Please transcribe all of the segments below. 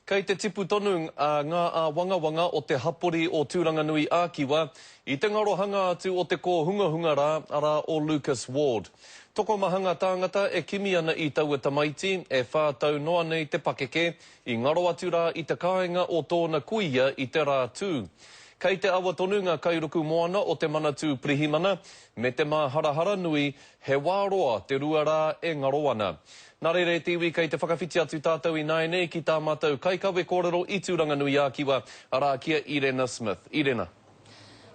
Kei te tipu tonu ngā wanga o te hapori o Tūranganui Ākiwa I te ngarohanga atu o te ko hunga ara o Lucas Ward. Toko mahanga tāngata e kimi ana I taua tamaiti e whātau noa nei te pakeke I ngaro atu rā I te kāinga o tōna kuia I te rā tū. Kei te awa tonu ngā kairuku moana o te manatū Pirihimana, me te māharahara nui, he wāroa te rua rā e ngaro ana. Nā reire tiwi kei te whakawhiti atu tātou I naenei ki tā mātou kaikawe kōrero I Tūranganui Ākiwa, arā kia Irena Smith. Irena.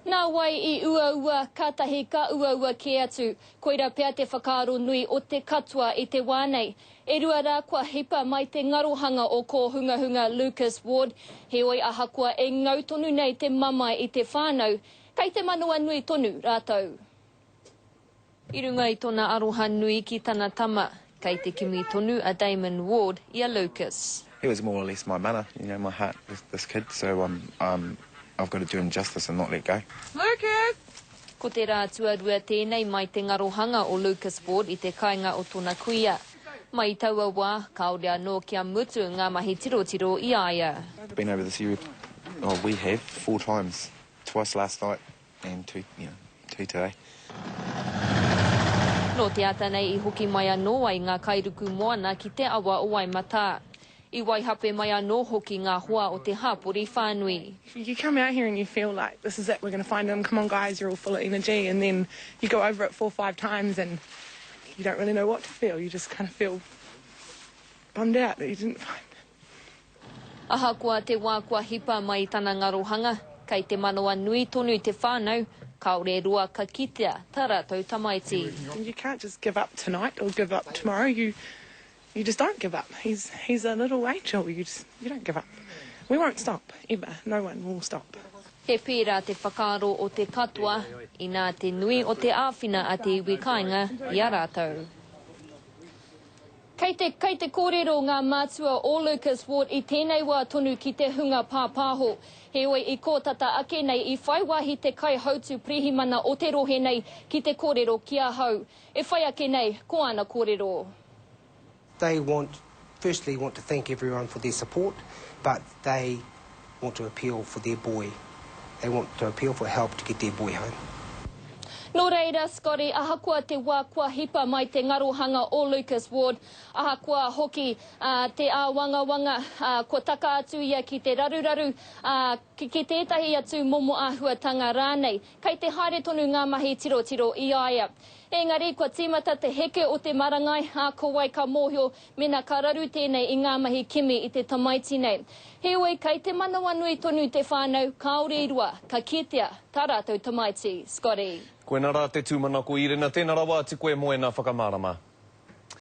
Nā wai I ua kātahi ka ua ke atu, koira pea te whakaaro nui o te katua I te wānei. E rua rā kua hipa mai te ngarohanga o ko hunga Lucas Ward, he oi aha kua e ngau tonu nei te mamai I te whānau, kei te manoa nui tonu rātou. I runga I tōna aroha nui ki tana tama, kei te kimi tonu a Damon Ward I a Lucas. He was more or less my manner, my heart with this kid, so I've got to do him justice and not let go. Lucas! Ko te rā tuarua tēnei mai te ngarohanga o Lucas Ward I te kāinga o tōna kuia. Mai I taua wā, kaore anō kia mutu ngā mahi tirotiro I aia. Been over this year, we have 4 times, twice last night and two today. No te ata nei I hoki mai anō ai ngā kairuku moana ki te awa o Waimata. I waihape mai anō hoki ngā hoa o te hapori whānui. You come out here and you feel like, this is it, we're going to find him, come on guys, you're all full of energy, and then you go over it 4 or 5 times and you don't really know what to feel. You just kind of feel bummed out that you didn't find him. Aha kua te wā kua hipa mai tana ngarohanga, kei te manoa nui tonu te whānau, kaore rua ka kitea tā rātou tamaiti. You can't just give up tonight or give up tomorrow. You just don't give up. He's a little angel. You don't give up. We won't stop, ever. No one will stop. He pērā te whakaaro o te katua, I nā te nui o te āwhina a te iwi kāinga I a rātou. Kei te kōrero ngā mātua o Lucas Ward I tēnei wā tonu ki te hunga pāpāho. He oi I kōtata ake nei I whai wahi te kai hautu Pirihimana o te rohe nei ki te kōrero kia hau. E whai ake nei, ko ana kōrero. They firstly want to thank everyone for their support, but they want to appeal for their boy. They want to appeal for help to get their boy home. Nō reira, Scotty, aha kua te wā kua hipa mai te ngarohanga o Lucas Ward, aha kua hoki te wanga, kua taka atu ia ki te raruraru, ki tētahi atu momo āhuatanga rānei, kei te haere tonu ngā mahi tirotiro I aia. Engari, kua tīmata te heke o te marangai, ko wai ka mōhio, mena ka raru tēnei I ngā mahi kimi I te tamaiti nei. Heoi, kei te manawa nui tonu te whānau, kaore I rua, ka kitea, tā rātou tamaiti, Scotty. Koe nā rā te tūmana ko Irena, tēnā rawa atu koe moe nā whakamārama.